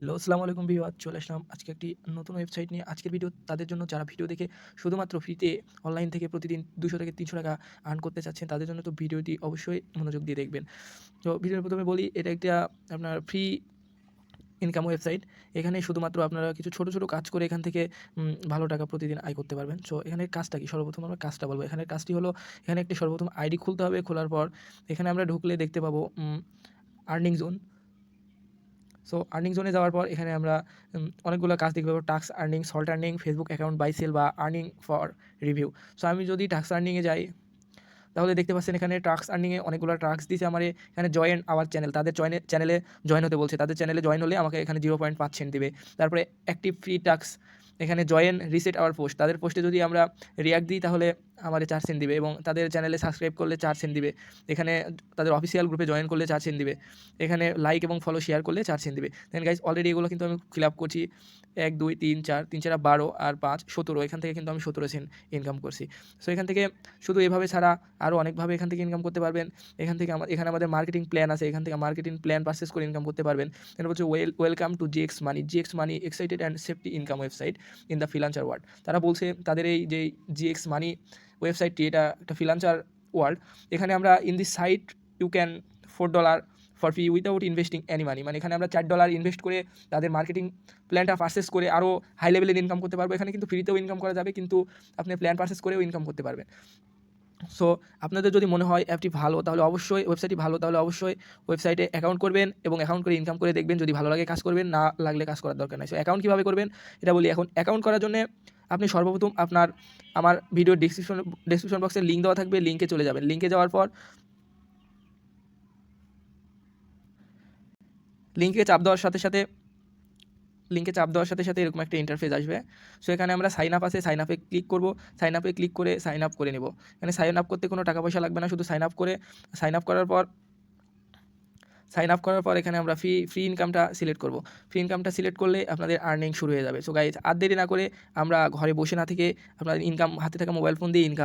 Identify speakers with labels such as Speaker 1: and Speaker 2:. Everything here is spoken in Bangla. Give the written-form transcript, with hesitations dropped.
Speaker 1: হ্যালো, আসসালামু আলাইকুম ভিউয়ার, চলে আসলাম আজকে একটি নতুন ওয়েবসাইট নিয়ে। আজকের ভিডিও তাদের জন্য যারা ভিডিও দেখে শুধুমাত্র ফ্রিতে অনলাইন থেকে প্রতিদিন ৳200 থেকে ৳300 আর্ন করতে চাচ্ছেন, তাদের জন্য তো ভিডিওটি অবশ্যই মনোযোগ দিয়ে দেখবেন। তো ভিডিওর ১ম এ বলি, এটা একটা আপনার ফ্রি ইনকাম ওয়েবসাইট। এখানে শুধুমাত্র আপনারা কিছু ছোট, ছোট কাজ করে এখান থেকে ভালো টাকা প্রতিদিন আয় করতে পারবেন। সো এখানের কাজটা কি? সর্বপ্রথম আমরা কাজটা বলব। এখানের কাজটি হলো, এখানে একটি সর্বপ্রথম আইডি খুলতে হবে। খোলার পর এখানে আমরা ঢুকলে দেখতে পাবো আর্নিং জোন। সো আর্নিং জোনে যাওয়ার পর এখানে আমরা অনেকগুলো কাজ দেখতে পাবো। Task earning, salt earning, Facebook account buy sell বা আর্নিং ফর রিভিউ। সো আমি যদি টাস্ক আর্নিংয়ে যাই, তাহলে দেখতে পাচ্ছেন এখানে টাস্ক আর্নিংয়ে অনেকগুলো টাস্ক দিয়েছে আমারে। এখানে জয়েন আওয়ার চ্যানেল, তাদের চ্যানেলে জয়েন হতে বলছে। তাদের চ্যানেলে জয়েন হলে আমাকে এখানে 0.5 সেন্ট দিবে। তারপরে অ্যাক্টিভ ফ্রি টাস্ক, এখানে জয়েন রিসেট আওয়ার পোস্ট, তাদের পোস্টে যদি আমরা রিঅ্যাক্ট দিই তাহলে আমারে 4 সেন্ট দিবে, এবং তাদের চ্যানেলে সাবস্ক্রাইব করলে 4 সেন্ট দিবে। এখানে তাদের অফিসিয়াল গ্রুপে জয়েন করলে 4 সেন্ট দিবে। এখানে লাইক এবং ফলো শেয়ার করলে 4 সেন্ট দিবে। দেন গাইস, অলরেডি এগুলো কিন্তু আমি ফিল আপ করছি। 1, 2, 3, 4, 3, 4, 12 আর 5, 17। এখান থেকে কিন্তু আমি 17 সেন্ট ইনকাম করছি। সো এখান থেকে শুধু এভাবে ছাড়া আরও অনেকভাবে এখান থেকে ইনকাম করতে পারবেন। এখান থেকে এখানে আমাদের মার্কেটিং প্ল্যান আছে। এখান থেকে মার্কেটিং প্ল্যান পারচেজ করে ইনকাম করতে পারবেন। দেন হচ্ছে welcome to GX money. GX money excited and safety income website in the freelancer world. তারা বলছে তাদের এই যে জিএক্স মানি ওয়েবসাইটটি, এটা একটা ফ্রিল্যান্সার ওয়ার্ল্ড। এখানে আমরা in this site you can $4 for free without investing any money. মানে এখানে আমরা $4 ইনভেস্ট করে তাদের মার্কেটিং প্ল্যানটা পারচেজ করে আরও হাই লেভেলের ইনকাম করতে পারবো। এখানে কিন্তু ফ্রিতেও ইনকাম করা যাবে, কিন্তু আপনি প্ল্যান পারচেজ করেও ইনকাম করতে পারবেন। সো আপনাদের যদি মনে হয় অ্যাপটি ভালো, তাহলে অবশ্যই ওয়েবসাইটটি ভালো, তাহলে অবশ্যই ওয়েবসাইটে অ্যাকাউন্ট করবেন এবং অ্যাকাউন্ট করে ইনকাম করে দেখবেন। যদি ভালো লাগে কাজ করবেন, না লাগলে কাজ করার দরকার নাই। সো অ্যাকাউন্ট কীভাবে করবেন এটা বলি। এখন অ্যাকাউন্ট করার জন্যে আপনি সর্বপ্রথম আমার ভিডিওর ডেসক্রিপশন বক্সে লিঙ্ক দেওয়া থাকবে, লিঙ্কে চলে যাবেন। লিঙ্কে যাওয়ার পর লিঙ্কে চাপ দেওয়ার সাথে সাথে এরকম একটা ইন্টারফেস আসবে। সো এখানে আমরা সাইন আপ আছে, সাইন আপে ক্লিক করব। সাইন আপে ক্লিক করে সাইন আপ করে নেব। এখানে সাইন আপ করতে কোনো টাকা পয়সা লাগবে না, শুধু সাইন আপ করার পর এখানে আমরা ফ্রি ইনকামটা সিলেক্ট করব। ফ্রি ইনকামটা সিলেক্ট করলে আপনাদের আর্নিং শুরু হয়ে যাবে। সো গাইজ, আর দেরি না করে আমরা ঘরে বসে না থেকে আপনাদের ইনকাম, হাতে থাকা মোবাইল ফোন দিয়ে ইনকাম